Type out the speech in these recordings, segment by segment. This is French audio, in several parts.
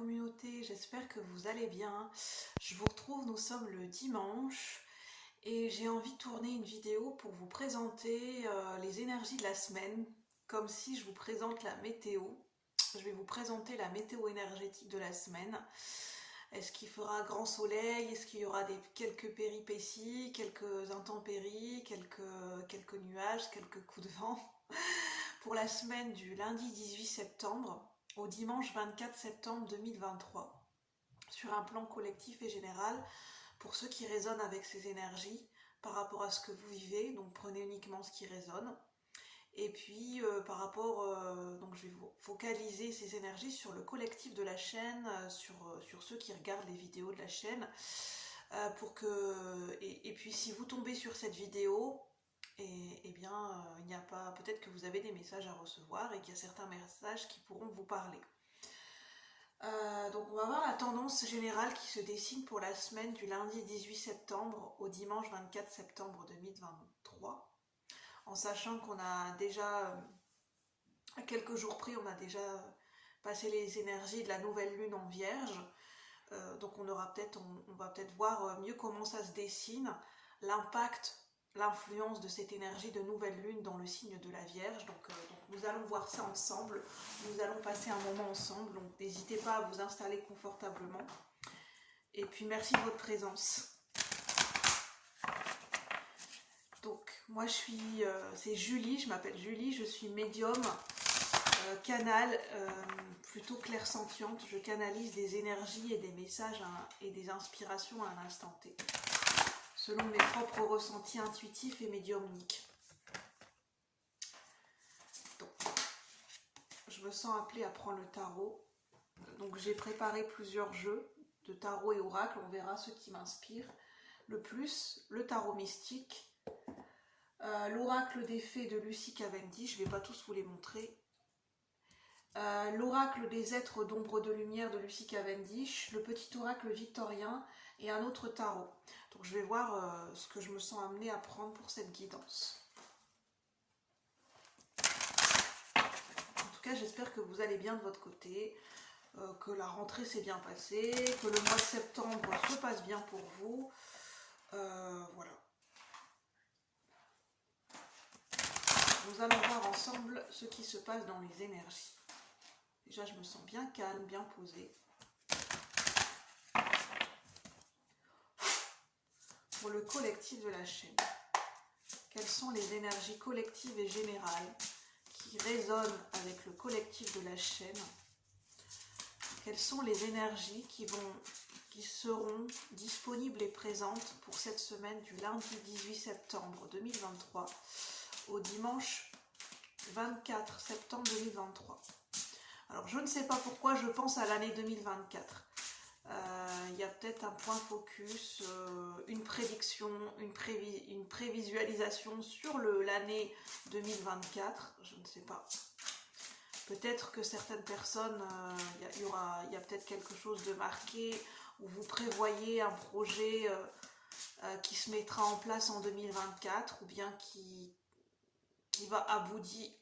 communauté, j'espère que vous allez bien. Je vous retrouve, nous sommes le dimanche et j'ai envie de tourner une vidéo pour vous présenter les énergies de la semaine, comme si je vous présente la météo. Je vais vous présenter la météo énergétique de la semaine. Est-ce qu'il fera grand soleil? Est-ce qu'il y aura quelques péripéties, quelques intempéries, quelques nuages, quelques coups de vent? Pour la semaine du lundi 18 septembre au dimanche 24 septembre 2023, sur un plan collectif et général, pour ceux qui résonnent avec ces énergies par rapport à ce que vous vivez, donc prenez uniquement ce qui résonne. Et puis par rapport, donc je vais vous focaliser ces énergies sur le collectif de la chaîne, sur ceux qui regardent les vidéos de la chaîne, et puis si vous tombez sur cette vidéo, et bien il n'y a pas, peut-être que vous avez des messages à recevoir et qu'il y a certains messages qui pourront vous parler. Donc on va voir la tendance générale qui se dessine pour la semaine du lundi 18 septembre au dimanche 24 septembre 2023, en sachant qu'on a déjà, à quelques jours près, on a déjà passé les énergies de la nouvelle lune en Vierge. Donc on va peut-être voir mieux comment ça se dessine, l'impact, l'influence de cette énergie de nouvelle lune dans le signe de la Vierge. Donc nous allons voir ça ensemble, nous allons passer un moment ensemble, donc n'hésitez pas à vous installer confortablement. Et puis merci de votre présence. Donc moi c'est Julie, je m'appelle Julie, je suis médium, canal, plutôt clairsentiente. Je canalise des énergies et des messages et des inspirations à un instant T, selon mes propres ressentis intuitifs et médiumniques. Donc, je me sens appelée à prendre le tarot. Donc j'ai préparé plusieurs jeux de tarot et oracle, on verra ceux qui m'inspirent le plus. Le tarot mystique, l'oracle des fées de Lucy Cavendish, je ne vais pas tous vous les montrer. L'oracle des êtres d'ombre de lumière de Lucy Cavendish, le petit oracle victorien et un autre tarot. Donc je vais voir ce que je me sens amenée à prendre pour cette guidance. En tout cas, j'espère que vous allez bien de votre côté, que la rentrée s'est bien passée, que le mois de septembre se passe bien pour vous. Voilà. Nous allons voir ensemble ce qui se passe dans les énergies. Déjà, je me sens bien calme, bien posée. Pour le collectif de la chaîne, quelles sont les énergies collectives et générales qui résonnent avec le collectif de la chaîne? Quelles sont les énergies qui seront disponibles et présentes pour cette semaine du lundi 18 septembre 2023 au dimanche 24 septembre 2023? Alors je ne sais pas pourquoi je pense à l'année 2024. Il y a peut-être un point focus, une prédiction, une prévisualisation sur l'année 2024, je ne sais pas. Peut-être que certaines personnes, il y a peut-être quelque chose de marqué, où vous prévoyez un projet qui se mettra en place en 2024, ou bien qui va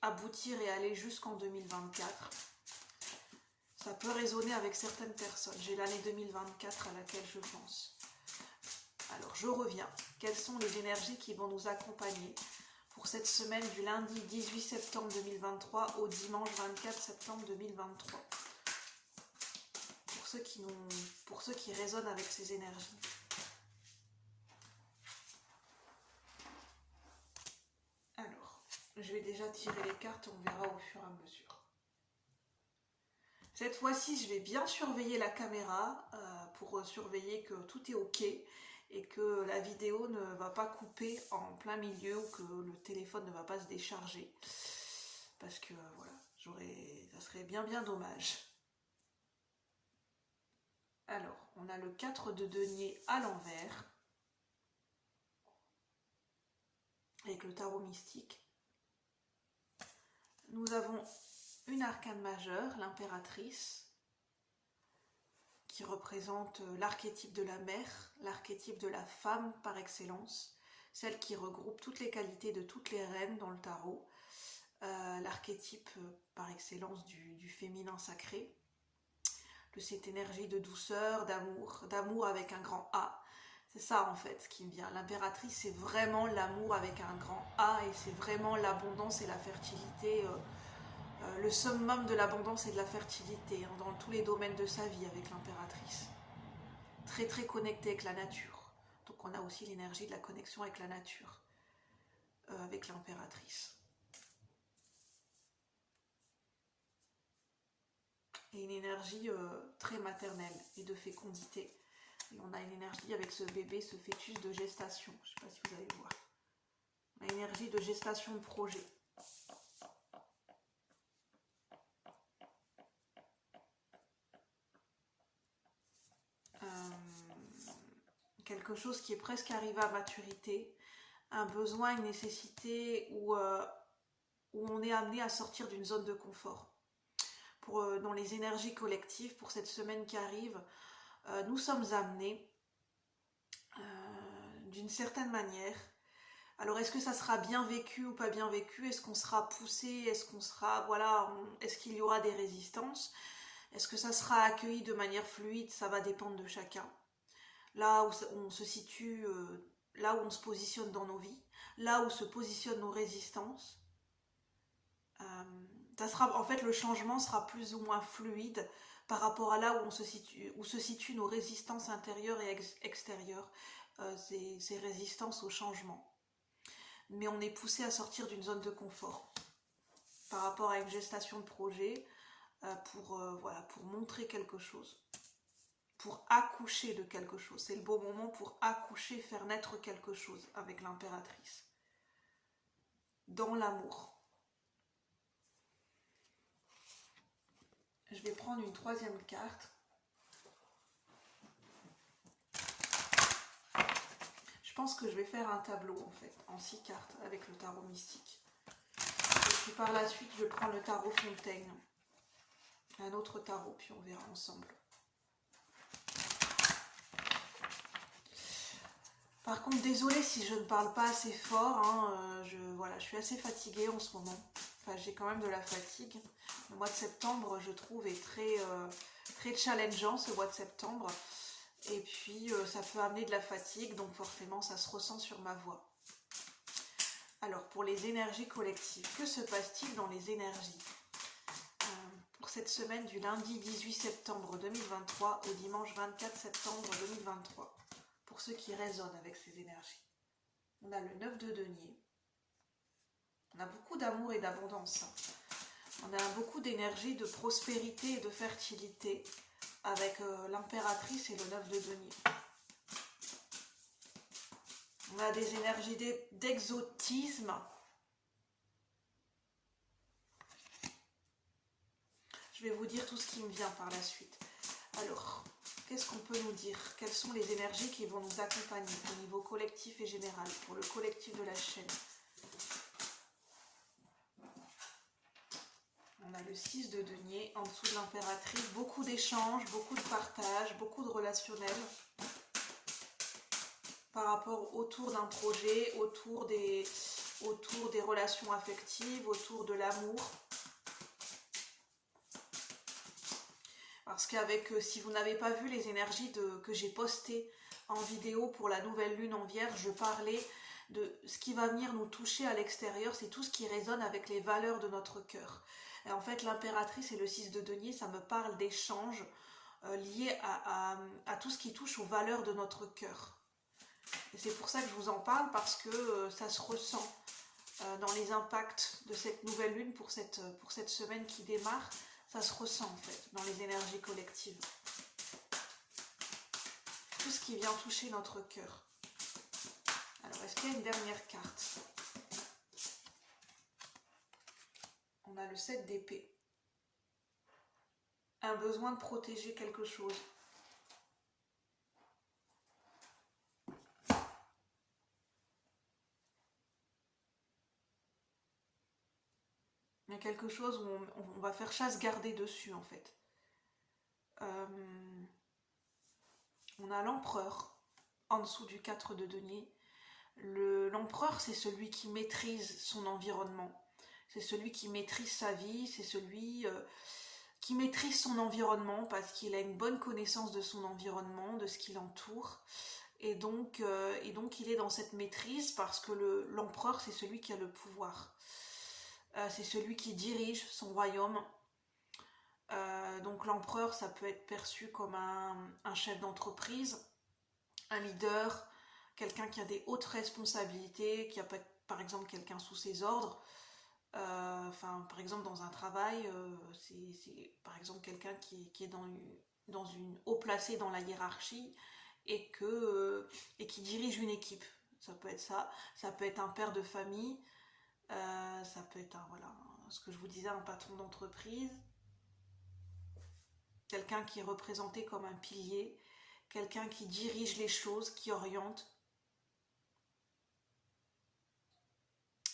aboutir et aller jusqu'en 2024. Ça peut résonner avec certaines personnes. J'ai l'année 2024 à laquelle je pense. Alors, je reviens. Quelles sont les énergies qui vont nous accompagner pour cette semaine du lundi 18 septembre 2023 au dimanche 24 septembre 2023 ? Pour ceux qui résonnent avec ces énergies. Alors, je vais déjà tirer les cartes, on verra au fur et à mesure. Cette fois-ci, je vais bien surveiller la caméra pour surveiller que tout est ok et que la vidéo ne va pas couper en plein milieu ou que le téléphone ne va pas se décharger. Parce que voilà, ça serait bien dommage. Alors, on a le 4 de denier à l'envers avec le tarot mystique. Nous avons une arcane majeure, l'impératrice, qui représente l'archétype de la mère, l'archétype de la femme par excellence, celle qui regroupe toutes les qualités de toutes les reines dans le tarot, l'archétype par excellence du féminin sacré. de cette énergie de douceur, d'amour avec un grand A. C'est ça en fait qui me vient. L'impératrice, c'est vraiment l'amour avec un grand A et c'est vraiment l'abondance et la fertilité, le summum de l'abondance et de la fertilité hein, dans tous les domaines de sa vie avec l'impératrice. Très très connectée avec la nature. Donc on a aussi l'énergie de la connexion avec la nature, avec l'impératrice. Et une énergie très maternelle et de fécondité. Et on a une énergie avec ce bébé, ce fœtus de gestation. Je ne sais pas si vous allez voir. On a une énergie de gestation de projet. Quelque chose qui est presque arrivé à maturité. Un besoin, une nécessité où on est amené à sortir d'une zone de confort. Dans les énergies collectives, pour cette semaine qui arrive, nous sommes amenés d'une certaine manière. Alors est-ce que ça sera bien vécu ou pas bien vécu? Est-ce qu'on sera poussé? Est-ce qu'on sera, voilà, est-ce qu'il y aura des résistances? Est-ce que ça sera accueilli de manière fluide? Ça va dépendre de chacun. Là où on se situe, là où on se positionne dans nos vies, là où se positionnent nos résistances. Ça sera, en fait, le changement sera plus ou moins fluide par rapport à là où se situent nos résistances intérieures et extérieures, ces résistances au changement. Mais on est poussé à sortir d'une zone de confort par rapport à une gestation de projet voilà, pour montrer quelque chose, pour accoucher de quelque chose. C'est le bon moment pour accoucher, faire naître quelque chose avec l'impératrice. Dans l'amour. Je vais prendre une troisième carte. Je pense que je vais faire un tableau en fait, en 6 cartes avec le tarot mystique. Et puis par la suite, je prends le tarot Fontaine. Un autre tarot, puis on verra ensemble. Par contre, désolée si je ne parle pas assez fort. Hein, je suis assez fatiguée en ce moment. Enfin, j'ai quand même de la fatigue. Le mois de septembre, je trouve, est très challengeant, ce mois de septembre. Et puis, ça peut amener de la fatigue, donc forcément, ça se ressent sur ma voix. Alors, pour les énergies collectives, que se passe-t-il dans les énergies pour cette semaine du lundi 18 septembre 2023 au dimanche 24 septembre 2023, pour ceux qui résonnent avec ces énergies? On a le 9 de denier. On a beaucoup d'amour et d'abondance. On a beaucoup d'énergie, de prospérité et de fertilité avec l'impératrice et le 9 de denier. On a des énergies d'exotisme. Je vais vous dire tout ce qui me vient par la suite. Alors, qu'est-ce qu'on peut nous dire? Quelles sont les énergies qui vont nous accompagner au niveau collectif et général, pour le collectif de la chaîne? On a le 6 de denier en dessous de l'impératrice. Beaucoup d'échanges, beaucoup de partage, beaucoup de relationnel par rapport autour d'un projet, autour des relations affectives, autour de l'amour. Parce qu'avec, si vous n'avez pas vu les énergies que j'ai postées en vidéo pour la nouvelle lune en Vierge, je parlais de ce qui va venir nous toucher à l'extérieur, c'est tout ce qui résonne avec les valeurs de notre cœur. Et en fait, l'impératrice et le 6 de denier, ça me parle d'échanges liés à tout ce qui touche aux valeurs de notre cœur. Et c'est pour ça que je vous en parle, parce que ça se ressent dans les impacts de cette nouvelle lune pour cette semaine qui démarre. Ça se ressent en fait dans les énergies collectives. Tout ce qui vient toucher notre cœur. Alors, est-ce qu'il y a une dernière carte? On a le 7 d'épée. Un besoin de protéger quelque chose. Il y a quelque chose où on va faire chasse gardée dessus en fait. On a l'empereur en dessous du 4 de denier. L'empereur, c'est celui qui maîtrise son environnement. C'est celui qui maîtrise sa vie, c'est celui qui maîtrise son environnement parce qu'il a une bonne connaissance de son environnement, de ce qui l'entoure. Et donc il est dans cette maîtrise parce que l'empereur, c'est celui qui a le pouvoir. C'est celui qui dirige son royaume. Donc l'empereur, ça peut être perçu comme un chef d'entreprise, un leader, quelqu'un qui a des hautes responsabilités, qui a par exemple quelqu'un sous ses ordres. Par exemple dans un travail, c'est par exemple quelqu'un qui est dans une haut placé dans la hiérarchie et qui dirige une équipe. Ça peut être ça. Ça peut être un père de famille. Ça peut être voilà, ce que je vous disais, un patron d'entreprise. Quelqu'un qui est représenté comme un pilier. Quelqu'un qui dirige les choses, qui oriente.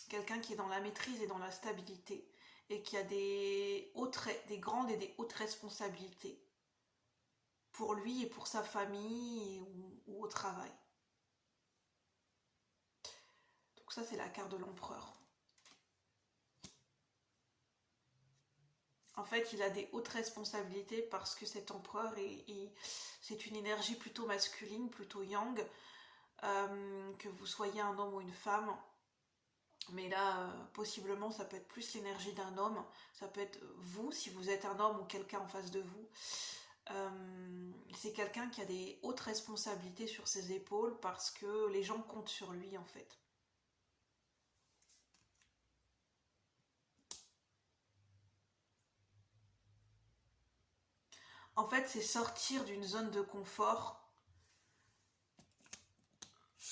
Quelqu'un qui est dans la maîtrise et dans la stabilité et qui a des grandes et des hautes responsabilités pour lui et pour sa famille ou au travail. Donc ça, c'est la carte de l'empereur. En fait, il a des hautes responsabilités parce que cet empereur, c'est une énergie plutôt masculine, plutôt yang, que vous soyez un homme ou une femme. Mais là, possiblement, ça peut être plus l'énergie d'un homme. Ça peut être vous, si vous êtes un homme ou quelqu'un en face de vous. C'est quelqu'un qui a des hautes responsabilités sur ses épaules parce que les gens comptent sur lui, en fait. En fait, c'est sortir d'une zone de confort.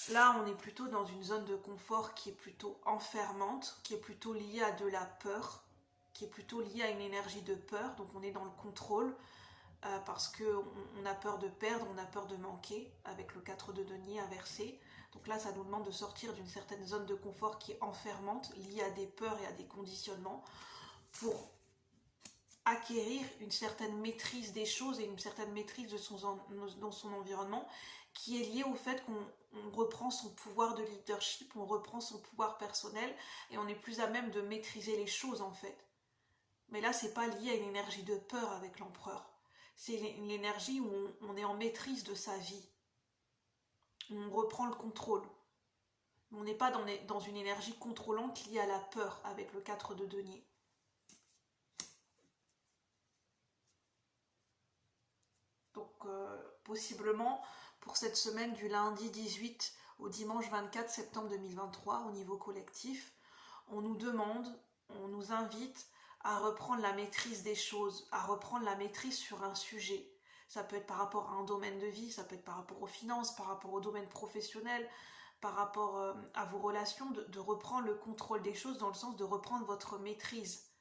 Là, on est plutôt dans une zone de confort qui est plutôt enfermante, qui est plutôt liée à de la peur, qui est plutôt liée à une énergie de peur. Donc on est dans le contrôle parce qu'on a peur de perdre, on a peur de manquer avec le 4 de denier inversé. Donc là, ça nous demande de sortir d'une certaine zone de confort qui est enfermante, liée à des peurs et à des conditionnements, pour acquérir une certaine maîtrise des choses et une certaine maîtrise dans son environnement, qui est liée au fait qu'on reprend son pouvoir de leadership, on reprend son pouvoir personnel et on est plus à même de maîtriser les choses en fait. Mais là, c'est pas lié à une énergie de peur avec l'empereur. C'est l'énergie où on est en maîtrise de sa vie. On reprend le contrôle. On n'est pas dans une énergie contrôlante liée à la peur avec le 4 de denier. Donc possiblement pour cette semaine du lundi 18 au dimanche 24 septembre 2023 au niveau collectif, on nous demande, on nous invite à reprendre la maîtrise des choses, à reprendre la maîtrise sur un sujet. Ça peut être par rapport à un domaine de vie, ça peut être par rapport aux finances, par rapport au domaine professionnel, par rapport à vos relations, de reprendre le contrôle des choses dans le sens de reprendre votre maîtrise,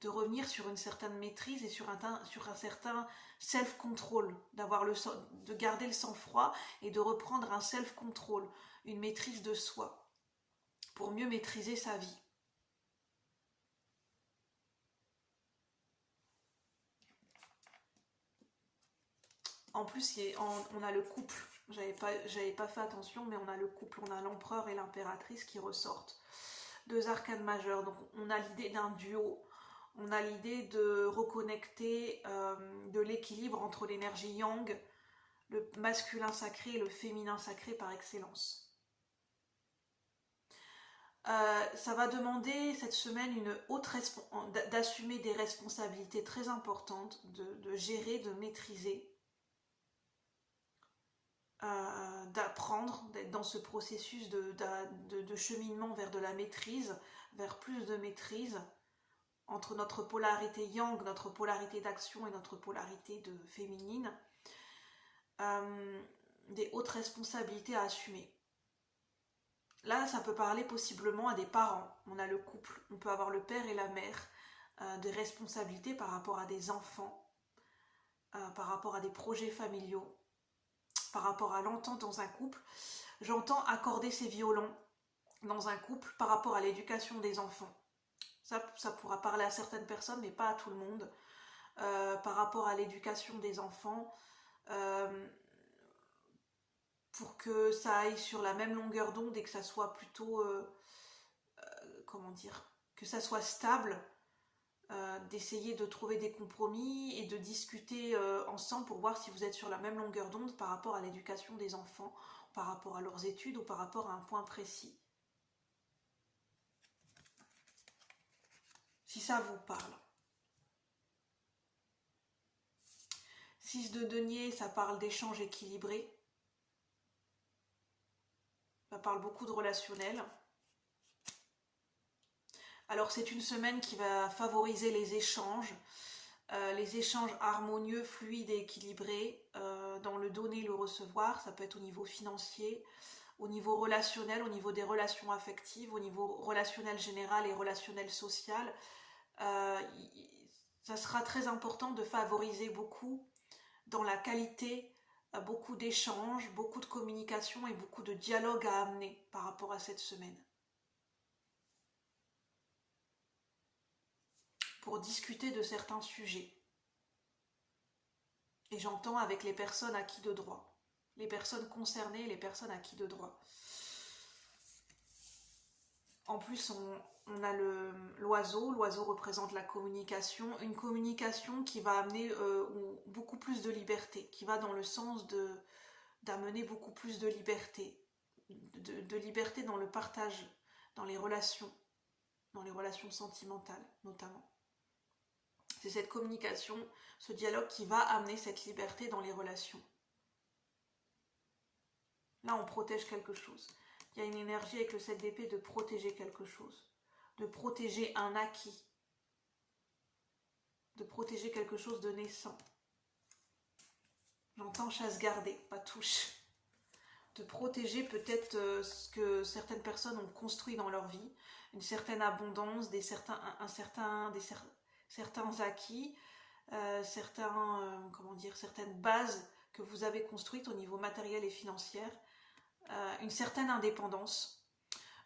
de revenir sur une certaine maîtrise et sur un certain self-control, de garder le sang-froid et de reprendre un self-control, une maîtrise de soi, pour mieux maîtriser sa vie. En plus, on a le couple, j'avais pas fait attention, mais on a le couple, on a l'empereur et l'impératrice qui ressortent. 2 arcanes majeures, donc on a l'idée d'un duo. On a l'idée de reconnecter de l'équilibre entre l'énergie yang, le masculin sacré et le féminin sacré par excellence. Ça va demander cette semaine d'assumer des responsabilités très importantes, de gérer, de maîtriser, d'apprendre, d'être dans ce processus de cheminement vers de la maîtrise, vers plus de maîtrise, entre notre polarité yang, notre polarité d'action et notre polarité de féminine, des hautes responsabilités à assumer. Là, ça peut parler possiblement à des parents. On a le couple, on peut avoir le père et la mère, des responsabilités par rapport à des enfants, par rapport à des projets familiaux, par rapport à l'entente dans un couple. J'entends accorder ses violons dans un couple par rapport à l'éducation des enfants. Ça pourra parler à certaines personnes, mais pas à tout le monde. Par rapport à l'éducation des enfants, pour que ça aille sur la même longueur d'onde et que ça soit plutôt, que ça soit stable, d'essayer de trouver des compromis et de discuter ensemble pour voir si vous êtes sur la même longueur d'onde par rapport à l'éducation des enfants, par rapport à leurs études ou par rapport à un point précis. Si ça vous parle. 6 de denier, ça parle d'échanges équilibrés. Ça parle beaucoup de relationnel. Alors c'est une semaine qui va favoriser les échanges harmonieux, fluides et équilibrés, dans le donner et le recevoir. Ça peut être au niveau financier, au niveau relationnel, au niveau des relations affectives, au niveau relationnel général et relationnel social. Ça sera très important de favoriser beaucoup dans la qualité, beaucoup d'échanges, beaucoup de communication et beaucoup de dialogue à amener par rapport à cette semaine. Pour discuter de certains sujets. Et j'entends avec les personnes acquis de droit. Les personnes concernées, les personnes acquis de droit. En plus, on a l'oiseau. L'oiseau représente la communication. Une communication qui va amener beaucoup plus de liberté, qui va dans le sens d'amener beaucoup plus de liberté. De liberté dans le partage, dans les relations sentimentales notamment. C'est cette communication, ce dialogue qui va amener cette liberté dans les relations. Là, on protège quelque chose. Il y a une énergie avec le 7 d'épée de protéger quelque chose, de protéger un acquis, de protéger quelque chose de naissant. J'entends chasse gardée, pas touche. De protéger peut-être ce que certaines personnes ont construit dans leur vie, une certaine abondance, certains acquis, certaines bases que vous avez construites au niveau matériel et financier, une certaine indépendance.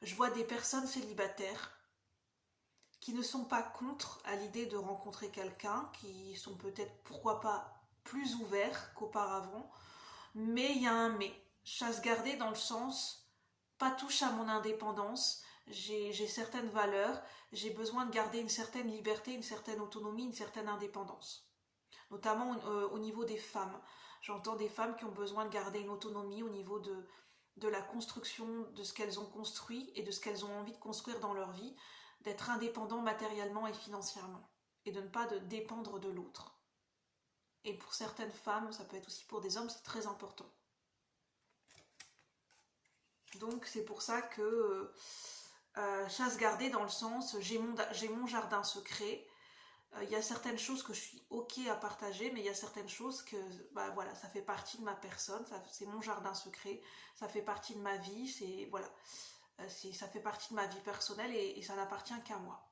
Je vois des personnes célibataires qui ne sont pas contre à l'idée de rencontrer quelqu'un, qui sont peut-être, pourquoi pas, plus ouverts qu'auparavant, mais il y a un mais. Chasse gardée dans le sens, pas touche à mon indépendance, j'ai certaines valeurs, j'ai besoin de garder une certaine liberté, une certaine autonomie, une certaine indépendance. Notamment au niveau des femmes. J'entends des femmes qui ont besoin de garder une autonomie au niveau de la construction de ce qu'elles ont construit et de ce qu'elles ont envie de construire dans leur vie, d'être indépendants matériellement et financièrement, et de ne pas dépendre de l'autre. Et pour certaines femmes, ça peut être aussi pour des hommes, c'est très important. Donc c'est pour ça que chasse gardée dans le sens j'ai mon jardin secret. Il y a certaines choses que je suis ok à partager, mais il y a certaines choses que voilà, ça fait partie de ma personne, c'est mon jardin secret, ça fait partie de ma vie, ça fait partie de ma vie personnelle et ça n'appartient qu'à moi.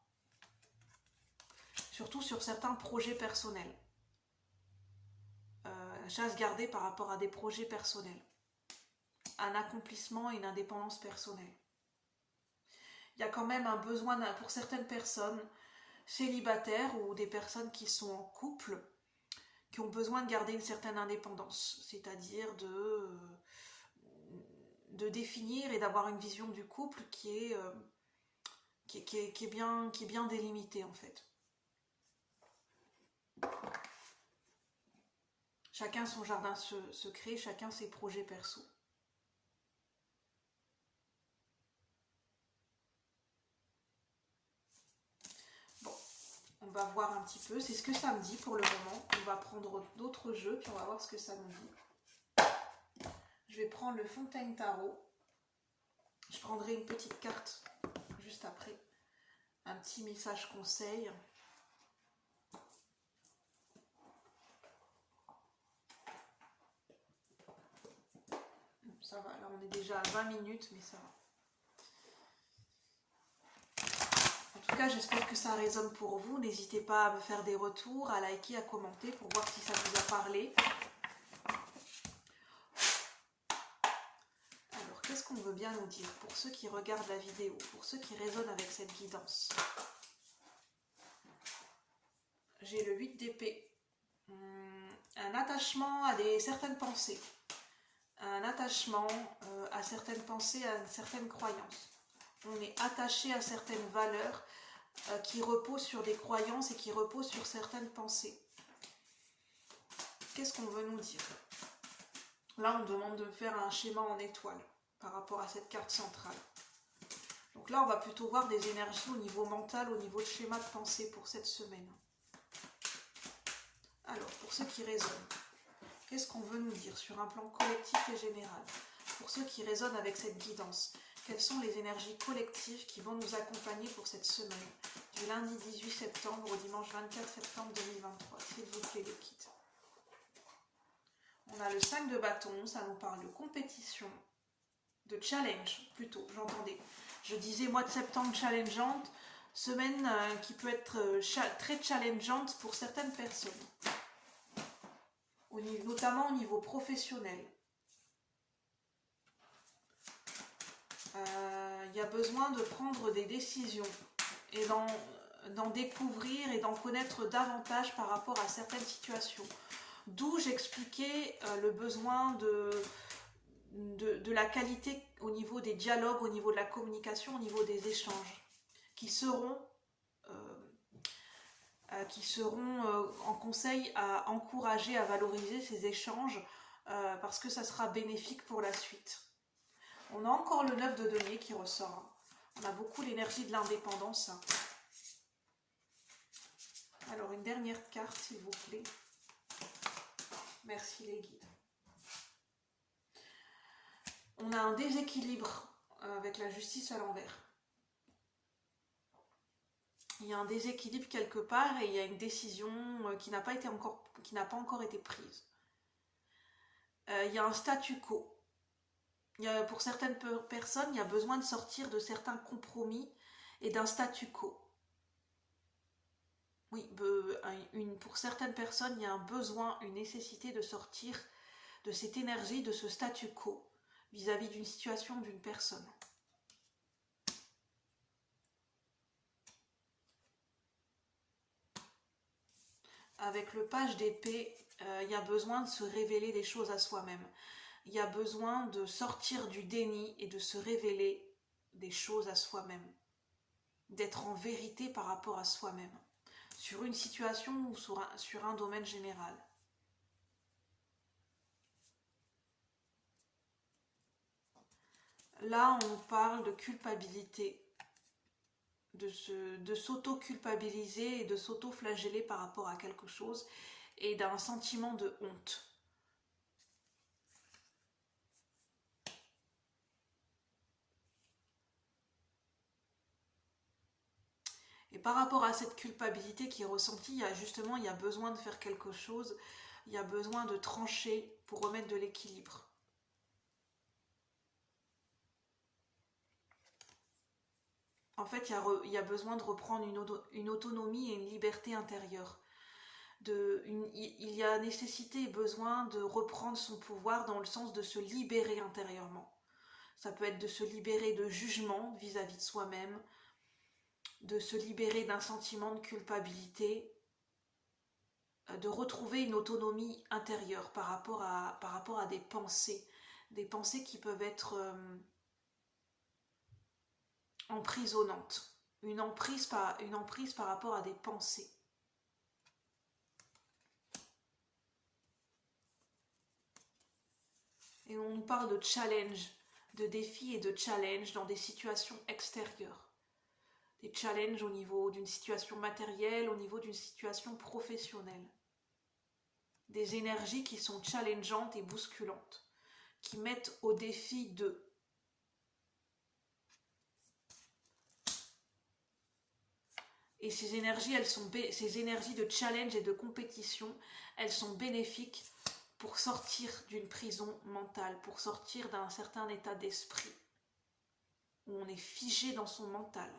Surtout sur certains projets personnels. Chasse gardée par rapport à des projets personnels. Un accomplissement et une indépendance personnelle. Il y a quand même un besoin pour certaines personnes célibataires ou des personnes qui sont en couple, qui ont besoin de garder une certaine indépendance, c'est-à-dire de définir et d'avoir une vision du couple qui est bien délimitée en fait. Chacun son jardin secret, chacun ses projets perso. On va voir un petit peu, c'est ce que ça me dit pour le moment. On va prendre d'autres jeux, puis on va voir ce que ça nous dit. Je vais prendre le Fontaine Tarot. Je prendrai une petite carte juste après. Un petit message conseil. Ça va, là on est déjà à 20 minutes, mais ça va. En tout cas, j'espère que ça résonne pour vous. N'hésitez pas à me faire des retours, à liker, à commenter pour voir si ça vous a parlé. Alors, qu'est-ce qu'on veut bien nous dire pour ceux qui regardent la vidéo, pour ceux qui résonnent avec cette guidance? J'ai le 8 d'épée. Un attachement à certaines pensées. Un attachement à certaines pensées, à certaines croyances. On est attaché à certaines valeurs, qui repose sur des croyances et qui repose sur certaines pensées. Qu'est-ce qu'on veut nous dire? Là, on demande de faire un schéma en étoile par rapport à cette carte centrale. Donc là, on va plutôt voir des énergies au niveau mental, au niveau de schéma de pensée pour cette semaine. Alors, pour ceux qui résonnent, qu'est-ce qu'on veut nous dire sur un plan collectif et général? Pour ceux qui résonnent avec cette guidance, quelles sont les énergies collectives qui vont nous accompagner pour cette semaine, du lundi 18 septembre au dimanche 24 septembre 2023? S'il vous plaît, les kits. On a le 5 de bâton, ça nous parle de compétition, de challenge plutôt, j'entendais. Je disais mois de septembre challengeante, semaine qui peut être très challengeante pour certaines personnes, notamment au niveau professionnel. Il y a besoin de prendre des décisions et d'en découvrir et d'en connaître davantage par rapport à certaines situations. D'où j'expliquais le besoin de la qualité au niveau des dialogues, au niveau de la communication, au niveau des échanges, qui seront en conseil à encourager, à valoriser ces échanges, parce que ça sera bénéfique pour la suite. On a encore le 9 de denier qui ressort. On a beaucoup l'énergie de l'indépendance. Alors, une dernière carte, s'il vous plaît. Merci les guides. On a un déséquilibre avec la justice à l'envers. Il y a un déséquilibre quelque part et il y a une décision qui n'a pas encore été prise. Il y a un statu quo. Pour certaines personnes, il y a besoin de sortir de certains compromis et d'un statu quo. Oui, pour certaines personnes, il y a un besoin, une nécessité de sortir de cette énergie, de ce statu quo vis-à-vis d'une situation, d'une personne. Avec le page d'épée, il y a besoin de se révéler des choses à soi-même. Il y a besoin de sortir du déni et de se révéler des choses à soi-même. D'être en vérité par rapport à soi-même. Sur une situation ou sur un domaine général. Là, on parle de culpabilité. De s'auto-culpabiliser et de s'auto-flageller par rapport à quelque chose et d'un sentiment de honte. Et par rapport à cette culpabilité qui est ressentie, il y a besoin de faire quelque chose, il y a besoin de trancher pour remettre de l'équilibre. En fait, il y a besoin de reprendre une autonomie et une liberté intérieure. Il y a nécessité et besoin de reprendre son pouvoir dans le sens de se libérer intérieurement. Ça peut être de se libérer de jugement vis-à-vis de soi-même, de se libérer d'un sentiment de culpabilité, de retrouver une autonomie intérieure par rapport à des pensées qui peuvent être emprisonnantes, une emprise par rapport à des pensées. Et on nous parle de challenge, de défis et de challenge dans des situations extérieures. Des challenges au niveau d'une situation matérielle, au niveau d'une situation professionnelle. Des énergies qui sont challengeantes et bousculantes, qui mettent au défi d'eux. Et ces énergies de challenge et de compétition, elles sont bénéfiques pour sortir d'une prison mentale, pour sortir d'un certain état d'esprit, où on est figé dans son mental.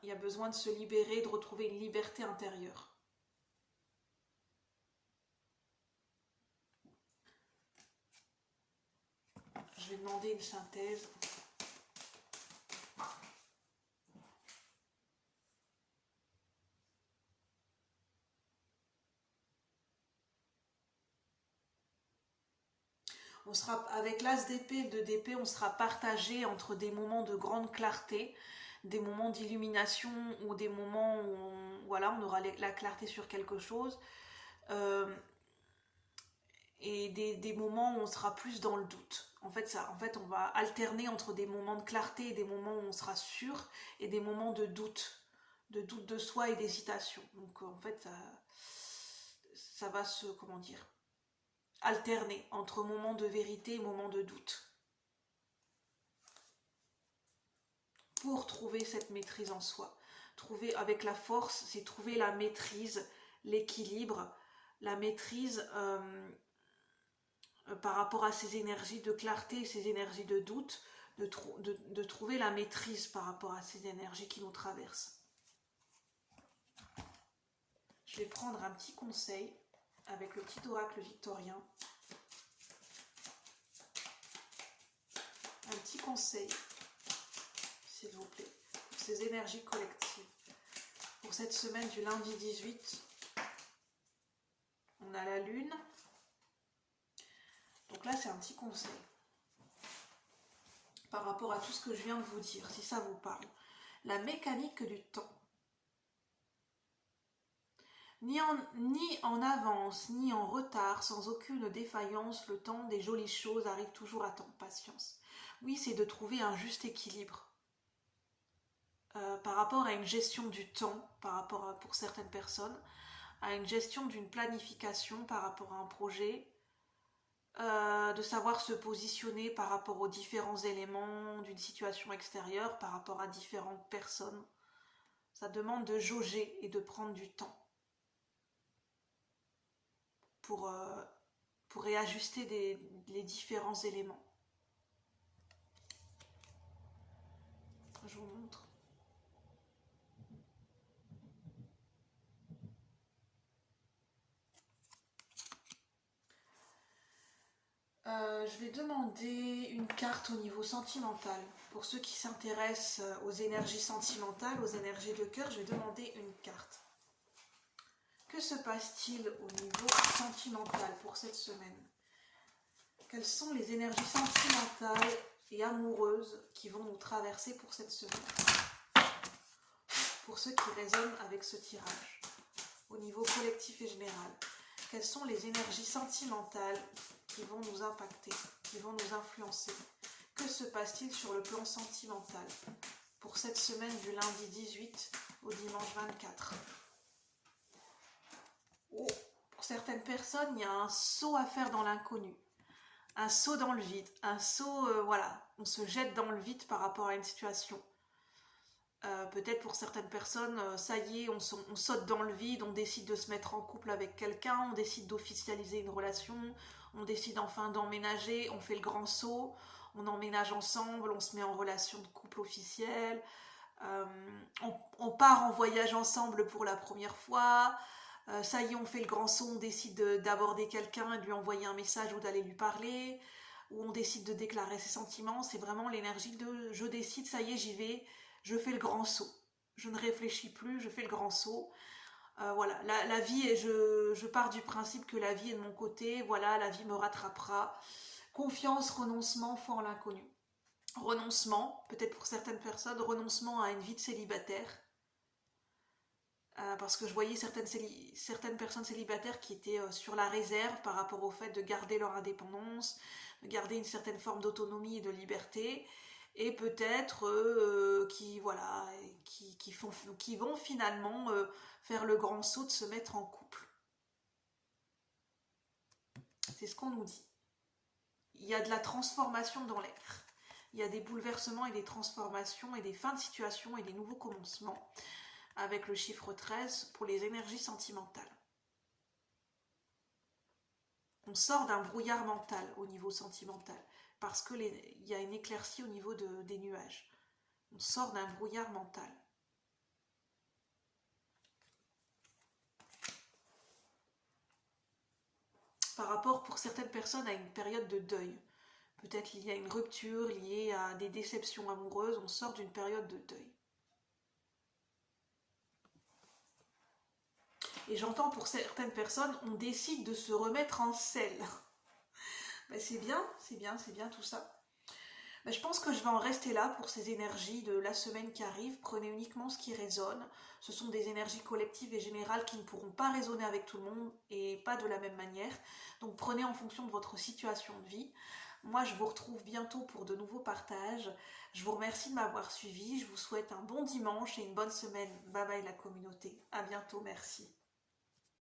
Il y a besoin de se libérer, de retrouver une liberté intérieure. Je vais demander une synthèse. On sera, avec l'as d'épée et le 2 d'épée, on sera partagé entre des moments de grande clarté, des moments d'illumination ou des moments où voilà, on aura la clarté sur quelque chose. Et des moments où on sera plus dans le doute. En fait, on va alterner entre des moments de clarté et des moments où on sera sûr et des moments de doute de soi et d'hésitation. Donc en fait, ça va se, comment dire, alterner entre moments de vérité et moments de doute. Pour trouver cette maîtrise en soi. Trouver avec la force, c'est trouver la maîtrise, l'équilibre, la maîtrise par rapport à ces énergies de clarté, ces énergies de doute, de trouver la maîtrise par rapport à ces énergies qui nous traversent. Je vais prendre un petit conseil avec le petit oracle victorien. Un petit conseil, s'il vous plaît, pour ces énergies collectives. Pour cette semaine du lundi 18, on a la lune. Donc là, c'est un petit conseil par rapport à tout ce que je viens de vous dire, si ça vous parle. La mécanique du temps. Ni en avance, ni en retard, sans aucune défaillance, le temps des jolies choses arrive toujours à temps. Patience. Oui, c'est de trouver un juste équilibre par rapport à une gestion du temps, par rapport à, pour certaines personnes, à une gestion d'une planification par rapport à un projet, de savoir se positionner par rapport aux différents éléments d'une situation extérieure, par rapport à différentes personnes. Ça demande de jauger et de prendre du temps pour réajuster les différents éléments. Je vous montre. Je vais demander une carte au niveau sentimental. Pour ceux qui s'intéressent aux énergies sentimentales, aux énergies de cœur, je vais demander une carte. Que se passe-t-il au niveau sentimental pour cette semaine? Quelles sont les énergies sentimentales et amoureuses qui vont nous traverser pour cette semaine? Pour ceux qui résonnent avec ce tirage, au niveau collectif et général, quelles sont les énergies sentimentales qui vont nous impacter, qui vont nous influencer? Que se passe-t-il sur le plan sentimental pour cette semaine du lundi 18 au dimanche 24? Oh, pour certaines personnes, il y a un saut à faire dans l'inconnu, un saut dans le vide, un saut, voilà, on se jette dans le vide par rapport à une situation. Peut-être pour certaines personnes, ça y est, on saute dans le vide, on décide de se mettre en couple avec quelqu'un, on décide d'officialiser une relation, on décide enfin d'emménager, on fait le grand saut, on emménage ensemble, on se met en relation de couple officielle, on part en voyage ensemble pour la première fois, ça y est, on fait le grand saut, on décide d'aborder quelqu'un et de lui envoyer un message ou d'aller lui parler, ou on décide de déclarer ses sentiments. C'est vraiment l'énergie de je décide, ça y est, j'y vais. Je fais le grand saut. Je ne réfléchis plus, je fais le grand saut. Voilà, la vie, je pars du principe que la vie est de mon côté. Voilà, la vie me rattrapera. Confiance, renoncement, foi en l'inconnu. Renoncement, peut-être pour certaines personnes, renoncement à une vie de célibataire. Parce que je voyais certaines personnes célibataires qui étaient sur la réserve par rapport au fait de garder leur indépendance, de garder une certaine forme d'autonomie et de liberté. Et peut-être qui vont finalement faire le grand saut de se mettre en couple. C'est ce qu'on nous dit. Il y a de la transformation dans l'air. Il y a des bouleversements et des transformations et des fins de situation et des nouveaux commencements avec le chiffre 13 pour les énergies sentimentales. On sort d'un brouillard mental au niveau sentimental parce qu'il y a une éclaircie au niveau des nuages. On sort d'un brouillard mental. Par rapport pour certaines personnes à une période de deuil. Peut-être liée à une rupture, liée à des déceptions amoureuses, on sort d'une période de deuil. Et j'entends pour certaines personnes, on décide de se remettre en selle. Ben, c'est bien, c'est bien, c'est bien tout ça. Ben, je pense que je vais en rester là pour ces énergies de la semaine qui arrive. Prenez uniquement ce qui résonne. Ce sont des énergies collectives et générales qui ne pourront pas résonner avec tout le monde et pas de la même manière. Donc prenez en fonction de votre situation de vie. Moi, je vous retrouve bientôt pour de nouveaux partages. Je vous remercie de m'avoir suivi. Je vous souhaite un bon dimanche et une bonne semaine. Bye bye la communauté. À bientôt, merci.